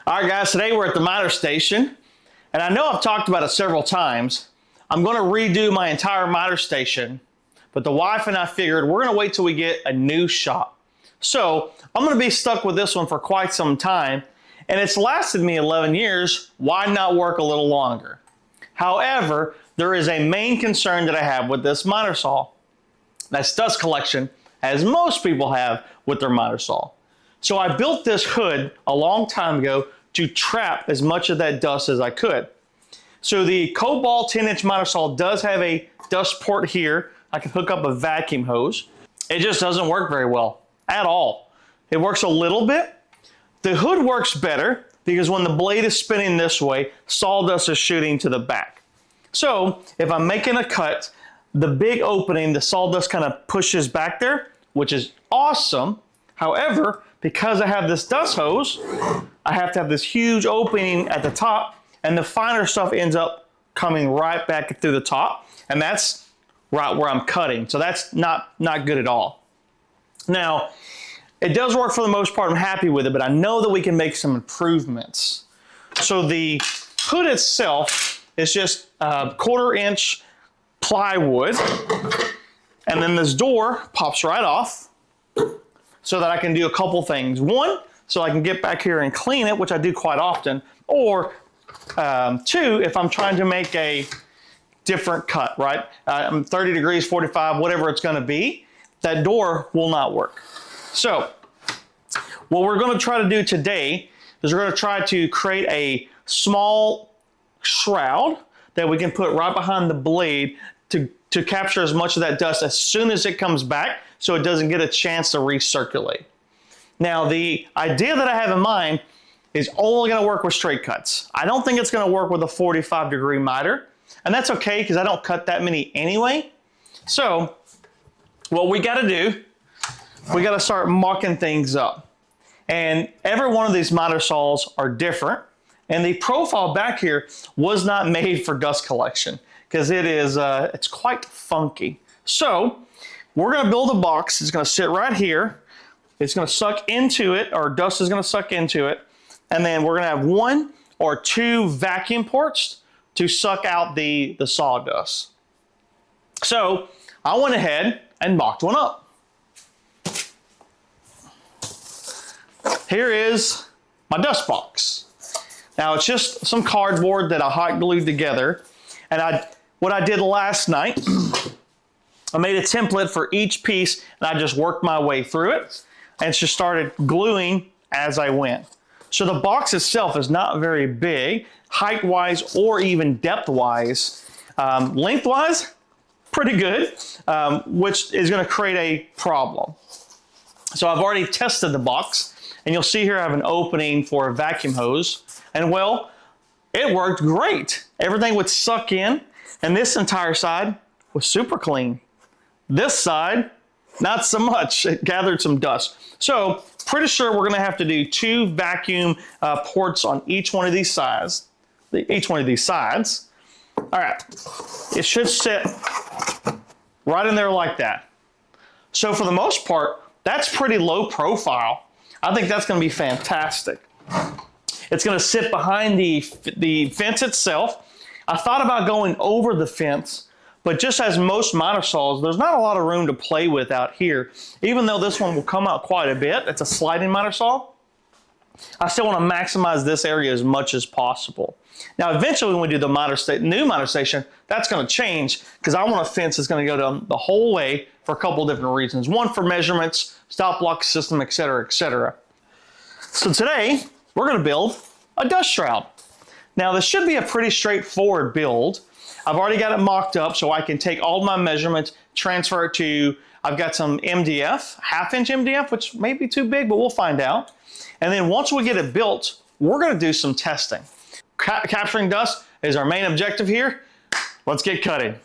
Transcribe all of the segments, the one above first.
All right, guys, today we're at the miter station, and I know I've talked about it several times. I'm going to redo my entire miter station, but the wife and I figured we're going to wait till we get a new shop. So I'm going to be stuck with this one for quite some time, and it's lasted me 11 years. Why not work a little longer? However, there is a main concern that I have with this miter saw. That's dust collection, as most people have with their miter saw. So I built this hood a long time ago to trap as much of that dust as I could. So the Cobalt 10-inch miter saw does have a dust port here. I can hook up a vacuum hose. It just doesn't work very well at all. It works a little bit. The hood works better because when the blade is spinning this way, sawdust is shooting to the back. So if I'm making a cut, the big opening, the sawdust kind of pushes back there, which is awesome. However, because I have this dust hose, I have to have this huge opening at the top, and the finer stuff ends up coming right back through the top, and that's right where I'm cutting. So that's not good at all. Now, it does work for the most part. I'm happy with it, but I know that we can make some improvements. So the hood itself is just a 1/4 inch plywood, and then this door pops right off so that I can do a couple things. One, so I can get back here and clean it, which I do quite often, or two, if I'm trying to make a different cut, right? 30 degrees, 45, whatever it's gonna be, that door will not work. So what we're gonna try to do today is we're gonna try to create a small shroud that we can put right behind the blade to capture as much of that dust as soon as it comes back so it doesn't get a chance to recirculate. Now, the idea that I have in mind is only gonna work with straight cuts. I don't think it's gonna work with a 45-degree miter, and that's okay because I don't cut that many anyway. So what we gotta do, we gotta start mucking things up. And every one of these miter saws are different, and the profile back here was not made for dust collection because it's quite funky. So we're gonna build a box. It's gonna sit right here. It's gonna suck into it, or dust is gonna suck into it. And then we're gonna have 1 or 2 vacuum ports to suck out the sawdust. So I went ahead and mocked one up. Here is my dust box. Now it's just some cardboard that I hot glued together. And what I did last night, I made a template for each piece and I just worked my way through it and just started gluing as I went. So the box itself is not very big, height-wise or even depth-wise. Length-wise, pretty good, which is gonna create a problem. So I've already tested the box, and you'll see here I have an opening for a vacuum hose, and well, it worked great. Everything would suck in, and this entire side was super clean. This side, not so much. It gathered some dust. So pretty sure we're gonna have to do 2 vacuum ports on each one of these sides. All right, it should sit right in there like that. So for the most part, that's pretty low profile. I think that's gonna be fantastic. It's gonna sit behind the fence itself. I thought about going over the fence, but just as most miter saws, there's not a lot of room to play with out here. Even though this one will come out quite a bit, it's a sliding miter saw, I still want to maximize this area as much as possible. Now, eventually when we do the new miter station, that's going to change because I want a fence that's going to go down the whole way for a couple of different reasons. One, for measurements, stop block system, et cetera, et cetera. So today, we're going to build a dust shroud. Now, this should be a pretty straightforward build. I've already got it mocked up so I can take all my measurements, transfer it to, I've got some MDF, 1/2 inch MDF, which may be too big, but we'll find out. And then once we get it built, we're gonna do some testing. Capturing dust is our main objective here. Let's get cutting.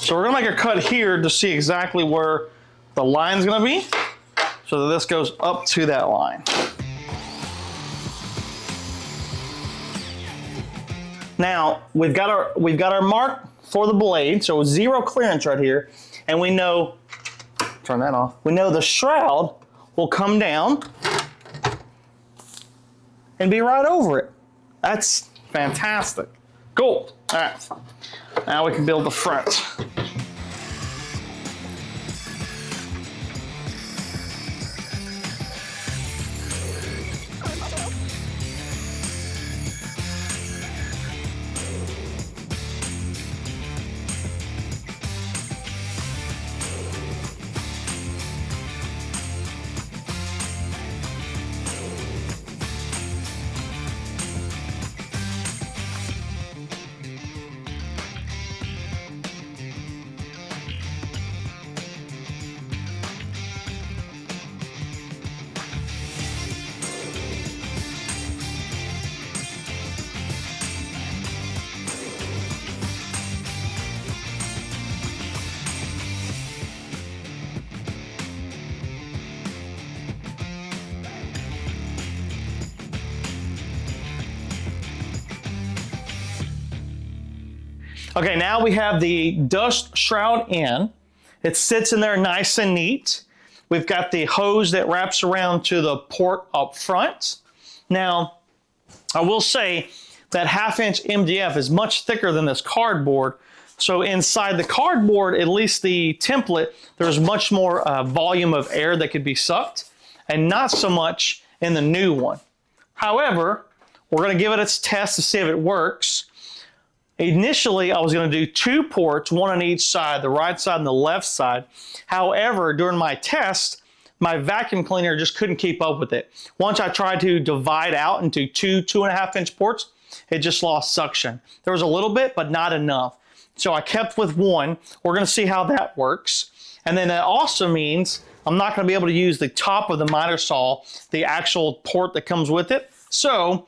So we're gonna make a cut here to see exactly where the line's gonna be, so that this goes up to that line. Now we've got our mark for the blade, so 0 clearance right here, and we know, turn that off. We know the shroud will come down and be right over it. That's fantastic. Cool. All right. Now we can build the front. Okay, now we have the dust shroud in. It sits in there nice and neat. We've got the hose that wraps around to the port up front. Now, I will say that 1/2" MDF is much thicker than this cardboard. So inside the cardboard, at least the template, there's much more volume of air that could be sucked, and not so much in the new one. However, we're gonna give it its test to see if it works. Initially, I was going to do 2 ports, 1 on each side, the right side and the left side. However, during my test, my vacuum cleaner just couldn't keep up with it. Once I tried to divide out into 2.5" ports, it just lost suction. There was a little bit, but not enough. So I kept with 1. We're going to see how that works. And then that also means I'm not going to be able to use the top of the miter saw, the actual port that comes with it. So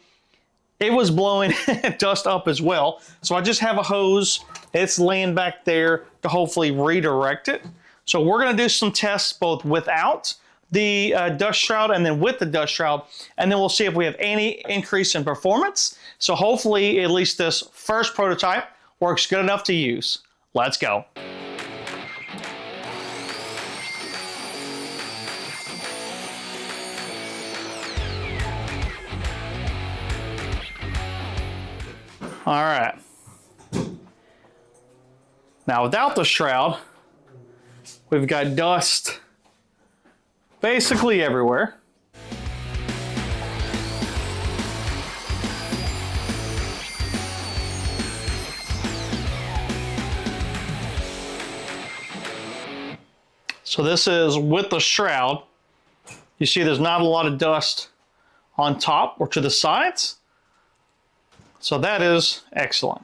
it was blowing dust up as well. So I just have a hose. It's laying back there to hopefully redirect it. So we're gonna do some tests both without the dust shroud and then with the dust shroud. And then we'll see if we have any increase in performance. So hopefully at least this first prototype works good enough to use. Let's go. All right. Now without the shroud, we've got dust basically everywhere. So this is with the shroud. You see there's not a lot of dust on top or to the sides. So that is excellent.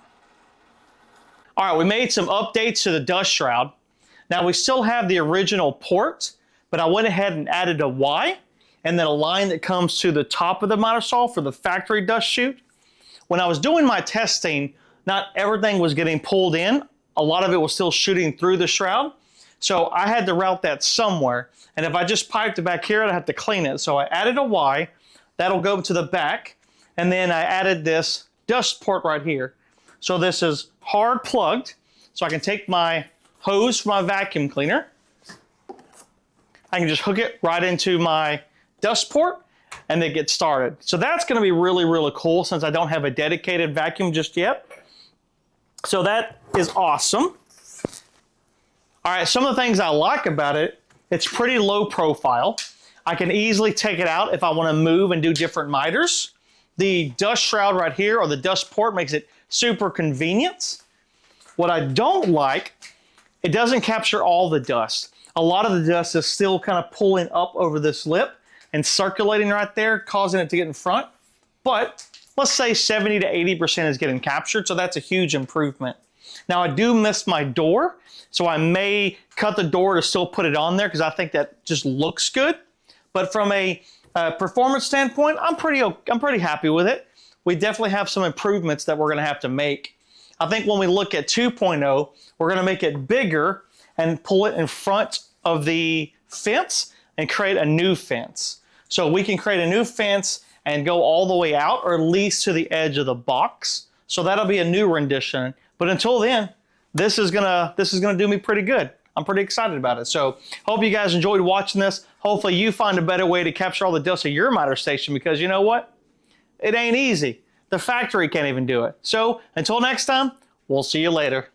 All right, we made some updates to the dust shroud. Now we still have the original port, but I went ahead and added a Y and then a line that comes to the top of the miter saw for the factory dust chute. When I was doing my testing, not everything was getting pulled in. A lot of it was still shooting through the shroud. So I had to route that somewhere. And if I just piped it back here, I'd have to clean it. So I added a Y, that'll go to the back. And then I added this dust port right here. So this is hard plugged, so I can take my hose from my vacuum cleaner. I can just hook it right into my dust port and then get started. So that's gonna be really, really cool since I don't have a dedicated vacuum just yet. So that is awesome. All right, some of the things I like about it, it's pretty low profile. I can easily take it out if I wanna move and do different miters. The dust shroud right here, or the dust port, makes it super convenient. What I don't like, it doesn't capture all the dust. A lot of the dust is still kind of pulling up over this lip and circulating right there, causing it to get in front. But let's say 70 to 80% is getting captured, so that's a huge improvement. Now I do miss my door, so I may cut the door to still put it on there because I think that just looks good. But from a performance standpoint, I'm pretty happy with it. We definitely have some improvements that we're gonna have to make. I think when we look at 2.0, we're going to make it bigger and pull it in front of the fence and create a new fence. So we can create a new fence and go all the way out, or at least to the edge of the box. So that'll be a new rendition. But until then, this is gonna do me pretty good. I'm pretty excited about it. So hope you guys enjoyed watching this. Hopefully you find a better way to capture all the details of your miter station, because you know what? It ain't easy. The factory can't even do it. So until next time, we'll see you later.